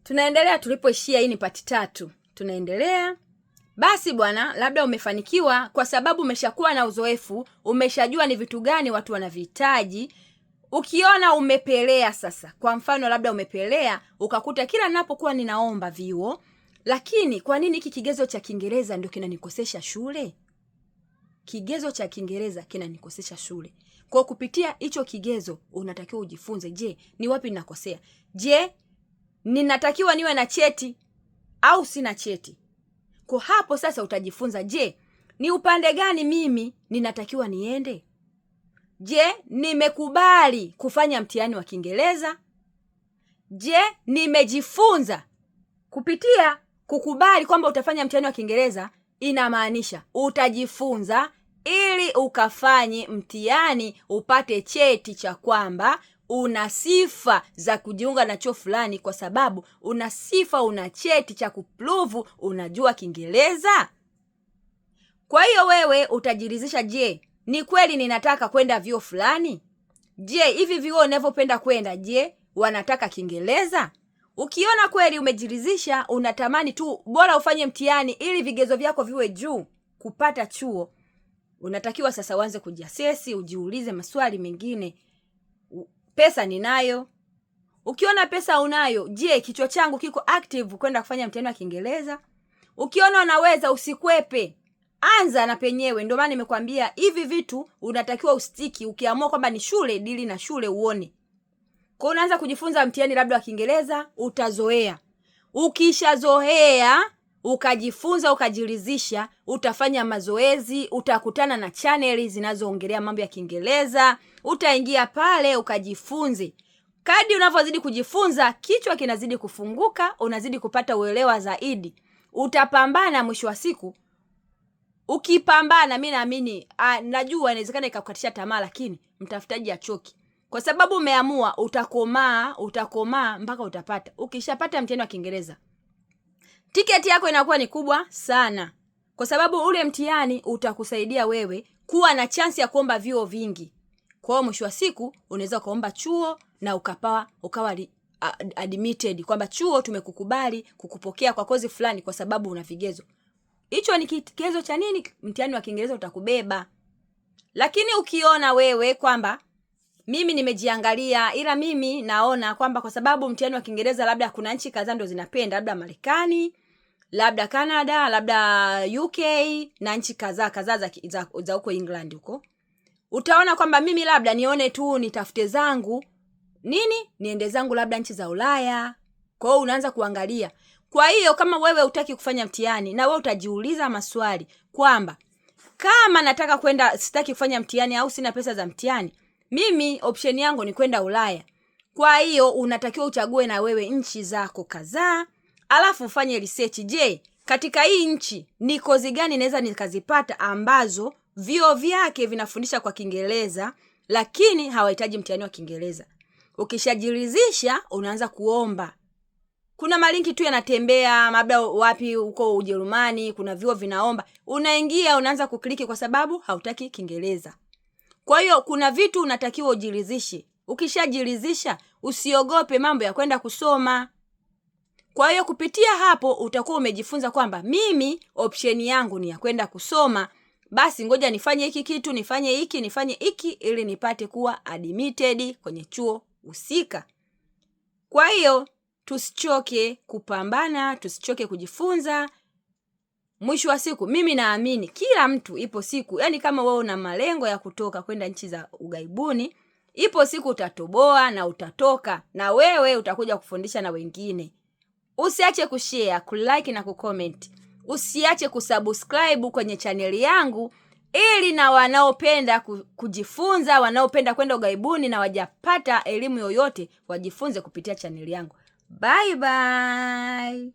Tunaendelea tulipoishia. Hii ni part 3. Tunaendelea. Basi bwana, labda umefanikiwa kwa sababu umeshakuwa na uzoefu, umeshajua ni vitu gani watu wanavihitaji. Ukiona umepelea sasa, kwa mfano labda umepelea ukakuta kila ninapokuwa ninaomba vyuo, lakini kwa nini hiki kigezo cha Kiingereza ndio kinanikosesha shule? Kigezo cha Kiingereza kinanikosesha shule. Kwa kupitia hicho kigezo unatakiwa ujifunze, je, ni wapi ninakosea? Je, ninatakiwa niwe na cheti au sina cheti? Kwa hapo sasa utajifunza, je, ni upande gani mimi ninatakiwa niende? Je, nimekubali kufanya mtihani wa Kiingereza? Je, nimejifunza kupitia kukubali kwamba utafanya mtihani wa Kiingereza? Inamaanisha utajifunza ili ukafanye mtihani upate cheti cha kwamba una sifa za kujiunga na chuo fulani, kwa sababu una sifa, una cheti cha kuprove unajua Kiingereza. Kwa hiyo wewe utajiridhisha, je, ni kweli ninataka kwenda vyuo fulani? Je, hivi vyuo unavyopenda kwenda, je, wanataka Kiingereza? Ukiona kweli umejiridhisha, unatamani tu bora ufanye mtihani ili vigezo vyako viwe juu kupata chuo, unatakiwa sasa uanze kujiasesi, ujiulize maswali mengine. Pesa ninayo? Ukiona pesa unayo, je, kichwa changu kiko active kwenda kufanya mtihani wa Kiingereza? Ukiona unaweza, usikwepe, anza na penyewe. Ndio maana nimekwambia hivi vitu unatakiwa ustiki. Ukiamua kwamba ni shule, dili na shule uone. Kwa unaanza kujifunza mtihani labda wa Kiingereza, utazoea. Ukishazoea, ukajifunza, ukajiridhisha, utafanya mazoezi, utakutana na channel zinazoongelea mambo ya Kiingereza, utaingia pale ukajifunze. Kadri unavyozidi kujifunza, kichwa kinazidi kufunguka, unazidi kupata uelewa zaidi. Utapambana, mwisho wa siku ukipambana, mimi naamini najua inawezekana ikakukatisha tamaa, lakini mtafutaji achoki. Kwa sababu umeamua, utakomaa mpaka utapata. Ukishapata mtihani wa Kiingereza, tiketi yako inakuwa ni kubwa sana, kwa sababu ule mtihani utakusaidia wewe kuwa na chance ya kuomba vyuo vingi. Kwa hiyo mwisho wa siku unaweza kuomba chuo na ukawa admitted, kwamba chuo tumekukubali kukupokea kwa kozi fulani kwa sababu una vigezo. Hicho ni kigezo cha nini? Mtihani wa Kiingereza utakubeba. Lakini ukiona wewe kwamba mimi nimejiangalia, ila mimi naona kwamba kwa sababu mtihani wa Kiingereza labda kuna nchi kadhaa ndio zinapenda, labda Marekani, labda Canada, labda UK na nchi kadhaa za huko England huko, utaona kwamba mimi labda nione tu nitafute zangu niende zangu labda nchi za Ulaya. Kwa hiyo unaanza kuangalia. Kwa hiyo kama wewe hutaki kufanya mtihani, na wewe utajiuliza maswali kwamba kama nataka kwenda, sitaki kufanya mtihani au sina pesa za mtihani, mimi option yangu ni kwenda Ulaya. Kwa hiyo unatakiwa uchague na wewe nchi zako kadhaa, alafu ufanye research. Je, katika hii nchi ni kozi gani naweza nikazipata ambazo vyuo vyake vinafundisha kwa Kiingereza lakini hawahitaji mtihani wa Kiingereza? Ukishajiridhisha, unaanza kuomba. Kuna malinki tu yanatembea, labda wapi huko Ujerumani kuna vyuo vinaomba. Unaingia, unaanza kukliki kwa sababu hautaki Kiingereza. Kwa hiyo kuna vitu unatakiwa ujiridhishe. Ukishajiridhisha, usiogope mambo ya kwenda kusoma. Kwa hiyo kupitia hapo utakuwa umejifunza kwamba mimi option yangu ni ya kwenda kusoma. Basi ngoja nifanye hiki kitu, nifanye hiki ili nipate kuwa admitted kwenye chuo husika. Kwa hiyo tusichoke kupambana, tusichoke kujifunza. Mwisho wa siku mimi naamini kila mtu ipo siku, yani kama wewe una malengo ya kutoka kwenda nchi za ugaibuni, ipo siku utatoboa na utatoka, na wewe utakuja kufundisha na wengine. Usiache kushare, kulike na kucomment. Usiache kusubscribe kwenye channel yangu ili na wanaopenda kujifunza, wanaopenda kwenda ugaibuni na wajapata elimu yoyote, wajifunze kupitia channel yangu. Bye bye.